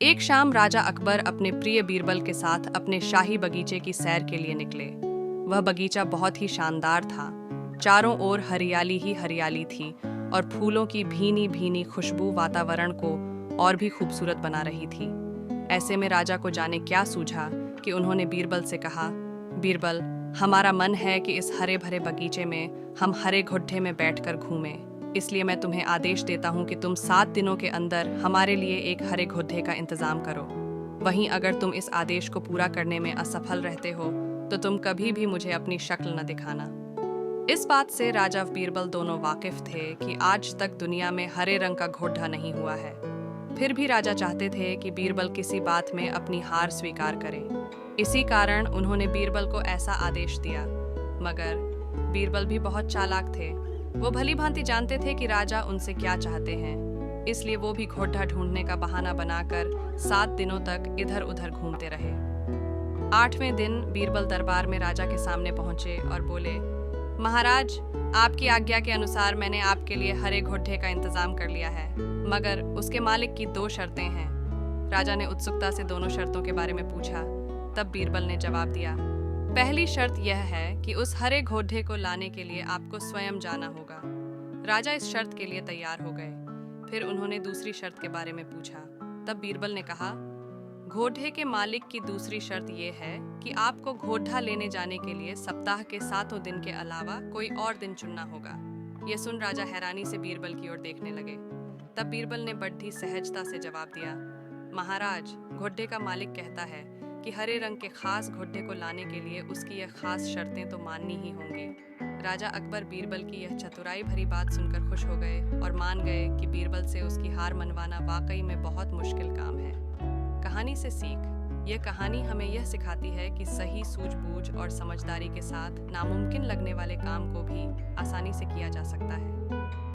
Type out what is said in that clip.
एक शाम राजा अकबर अपने प्रिय बीरबल के साथ अपने शाही बगीचे की सैर के लिए निकले। वह बगीचा बहुत ही शानदार था। चारों ओर हरियाली ही हरियाली थी और फूलों की भीनी भीनी खुशबू वातावरण को और भी खूबसूरत बना रही थी। ऐसे में राजा को जाने क्या सूझा कि उन्होंने बीरबल से कहा, बीरबल, हमारा मन है कि इस हरे भरे बगीचे में हम हरे घुड्डे में बैठकर घूमें। इसलिए मैं तुम्हें आदेश देता हूँ कि तुम 7 दिनों के अंदर हमारे लिए एक हरे घुड्डे का इंतजाम करो। वहीं अगर तुम इस आदेश को पूरा करने में असफल रहते हो तो तुम कभी भी मुझे अपनी शक्ल न दिखाना। इस बात से राजा बीरबल दोनों वाकिफ थे कि आज तक दुनिया में हरे रंग का घोड़ा नहीं हुआ है। फिर भी राजा चाहते थे कि बीरबल किसी बात में अपनी हार स्वीकार करे। इसी कारण उन्होंने बीरबल को ऐसा आदेश दिया। मगर बीरबल भी बहुत चालाक थे। वो भली भांति जानते थे कि राजा उनसे क्या चाहते हैं, इसलिए वो भी घोड़ा ढूंढने का बहाना बनाकर 7 दिनों तक इधर उधर घूमते रहे। 8वें दिन बीरबल दरबार में राजा के सामने पहुंचे और बोले, महाराज, आपकी आज्ञा के अनुसार मैंने आपके लिए हरे घोड़े का इंतजाम कर लिया है, मगर उसके मालिक की 2 शर्तें हैं। राजा ने उत्सुकता से दोनों शर्तों के बारे में पूछा। तब बीरबल ने जवाब दिया, पहली शर्त यह है कि उस हरे घोड़े को लाने के लिए आपको स्वयं जाना होगा। राजा इस शर्त के लिए तैयार हो गए। फिर उन्होंने दूसरी शर्त के बारे में पूछा। तब बीरबल ने कहा, घोड़े के मालिक की दूसरी शर्त यह है कि आपको घोड़ा लेने जाने के लिए सप्ताह के 7 दिन के अलावा कोई और दिन चुनना होगा। यह सुन राजा हैरानी से बीरबल की ओर देखने लगे। तब बीरबल ने बड़ी सहजता से जवाब दिया, महाराज, घोड़े का मालिक कहता है कि हरे रंग के खास घोड़े को लाने के लिए उसकी यह खास शर्तें तो माननी ही होंगी। राजा अकबर बीरबल की यह चतुराई भरी बात सुनकर खुश हो गए और मान गए कि बीरबल से उसकी हार मनवाना वाकई में बहुत मुश्किल काम है। कहानी से सीख। यह कहानी हमें यह सिखाती है कि सही सूझबूझ और समझदारी के साथ नामुमकिन लगने वाले काम को भी आसानी से किया जा सकता है।